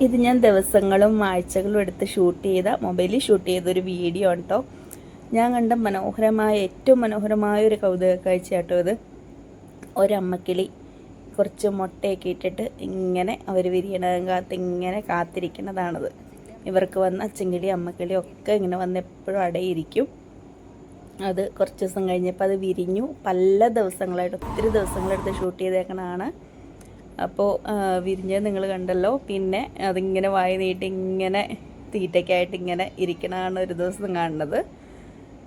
ഇത് ഞാൻ ദിവസങ്ങളും ആഴ്ചകളും എടുത്ത് മൊബൈലിൽ ഷൂട്ട് ചെയ്തൊരു വീഡിയോ ആണ് കേട്ടോ. ഞാൻ കണ്ട ഏറ്റവും മനോഹരമായ ഒരു കൗതുക കാഴ്ച കേട്ടോ ഇത്. ഒരമ്മക്കിളി കുറച്ച് മുട്ടയൊക്കെ ഇട്ടിട്ട് ഇങ്ങനെ അവർ വിരിയണതും ഇങ്ങനെ കാത്തിരിക്കുന്നതാണത്. ഇവർക്ക് വന്ന അച്ചൻകിളി അമ്മക്കിളി ഒക്കെ ഇങ്ങനെ വന്ന് എപ്പോഴും അടയിരിക്കും. അത് കുറച്ച് ദിവസം കഴിഞ്ഞപ്പോൾ അത് വിരിഞ്ഞു. പല ദിവസങ്ങളായിട്ട് ഒത്തിരി ദിവസങ്ങളെടുത്ത് ഷൂട്ട് ചെയ്തേക്കണതാണ്. അപ്പോൾ വിരിഞ്ഞത് നിങ്ങൾ കണ്ടല്ലോ. പിന്നെ അതിങ്ങനെ വായി നീട്ടി ഇങ്ങനെ തീറ്റയ്ക്കായിട്ട് ഇങ്ങനെ ഇരിക്കണതാണ് ഒരു ദിവസം കാണുന്നത്.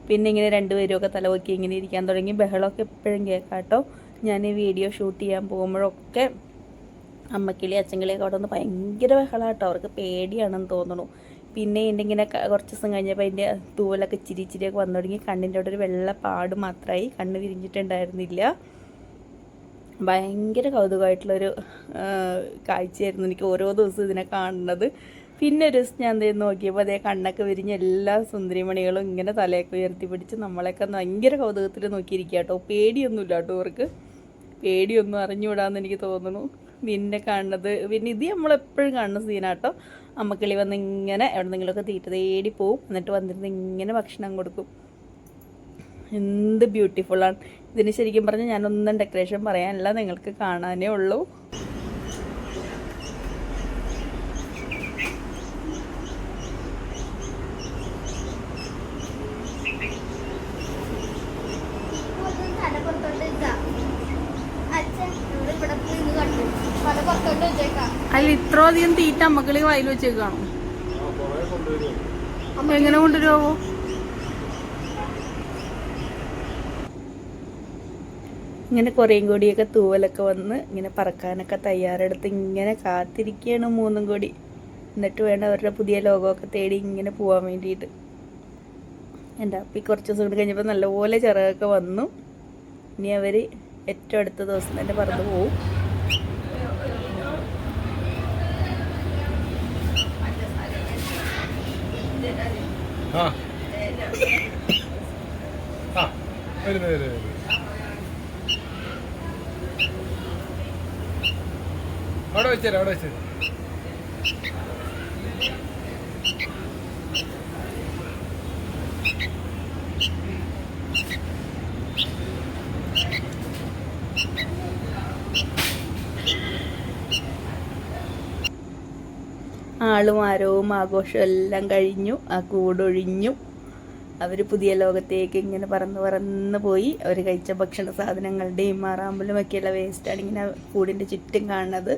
പിന്നെ ഇങ്ങനെ രണ്ടുപേരുമൊക്കെ തലവൊക്കി ഇങ്ങനെ ഇരിക്കാൻ തുടങ്ങി. ബഹളമൊക്കെ എപ്പോഴും കേൾക്കാം കേട്ടോ. ഞാൻ ഈ വീഡിയോ ഷൂട്ട് ചെയ്യാൻ പോകുമ്പോഴൊക്കെ അമ്മക്കിളി അച്ചൻകിളിയൊക്കെ അവിടെ നിന്ന് ഭയങ്കര ബഹളമാണ് കേട്ടോ. അവർക്ക് പേടിയാണെന്ന് തോന്നുന്നു. പിന്നെ ഇങ്ങനെ കുറച്ച് ദിവസം കഴിഞ്ഞപ്പോൾ അതിൻ്റെ തൂവലൊക്കെ ഇച്ചിരിയൊക്കെ വന്നു തുടങ്ങി. കണ്ണിൻ്റെ അവിടെ ഒരു വെള്ള പാട് മാത്രമായി, കണ്ണ് വിരിഞ്ഞിട്ടുണ്ടായിരുന്നില്ല. ഭയങ്കര കൗതുകമായിട്ടുള്ളൊരു കാഴ്ചയായിരുന്നു എനിക്ക് ഓരോ ദിവസവും ഇതിനെ കാണുന്നത്. പിന്നെ ഒരു ദിവസം ഞാൻ എന്തെങ്കിലും നോക്കിയപ്പോൾ അതേ കണ്ണൊക്കെ വിരിഞ്ഞ് എല്ലാ സുന്ദരിമണികളും ഇങ്ങനെ തലയൊക്കെ ഉയർത്തി പിടിച്ച് നമ്മളെയൊക്കെ ഭയങ്കര കൗതുകത്തിൽ നോക്കിയിരിക്കുക കേട്ടോ. പേടിയൊന്നുമില്ല കേട്ടോ. അവർക്ക് പേടിയൊന്നും അറിഞ്ഞുവിടാമെന്ന് എനിക്ക് തോന്നുന്നു. പിന്നെ കാണുന്നത് പിന്നെ ഇത് നമ്മളെപ്പോഴും കാണുന്ന സീനാട്ടോ. അമ്മക്കിളി വന്ന് ഇങ്ങനെ എവിടെന്നെങ്കിലുമൊക്കെ തീറ്റ തേടി പോവും. എന്നിട്ട് വന്നിരുന്ന് ഇങ്ങനെ ഭക്ഷണം കൊടുക്കും. എന്ത് ബ്യൂട്ടിഫുള്ളാണ്. ഇതിന് ശരിക്കും പറഞ്ഞാൽ ഞാനൊന്നും ഡെക്കറേഷൻ പറയാനില്ല, നിങ്ങൾക്ക് കാണാനേ ഉള്ളൂ. അല്ല ഇത്ര അധികം തീറ്റ അമ്മക്കിളി വായിൽ വെച്ചേക്കാണോ? എങ്ങനെ കൊണ്ടുവരുമോ? ഇങ്ങനെ കുറേയും കൂടിയൊക്കെ തൂവലൊക്കെ വന്ന് ഇങ്ങനെ പറക്കാനൊക്കെ തയ്യാറെടുത്ത് ഇങ്ങനെ കാത്തിരിക്കുകയാണ് മൂന്നും കൂടി. എന്നിട്ട് വേണം അവരുടെ പുതിയ ലോകമൊക്കെ തേടി ഇങ്ങനെ പോകാൻ വേണ്ടിയിട്ട്. എൻ്റെ അപ്പം കുറച്ച് ദിവസം കൂടി കഴിഞ്ഞപ്പോൾ നല്ലപോലെ ചിറകൊക്കെ വന്നു. ഇനി അവർ ഏറ്റവും അടുത്ത ദിവസം തന്നെ പറന്ന് പോവും. അവിടെ വെച്ചേരാ. ആളും ആരവും ആഘോഷവും എല്ലാം കഴിഞ്ഞു. ആ കൂടൊഴിഞ്ഞു. അവർ പുതിയ ലോകത്തേക്ക് ഇങ്ങനെ പറന്ന് പോയി. അവർ കഴിച്ച ഭക്ഷണ സാധനങ്ങളുടെയും മാറാമ്പലും ഒക്കെയുള്ള വേസ്റ്റാണ് ഇങ്ങനെ കൂടിൻ്റെ ചുറ്റും കാണുന്നത്.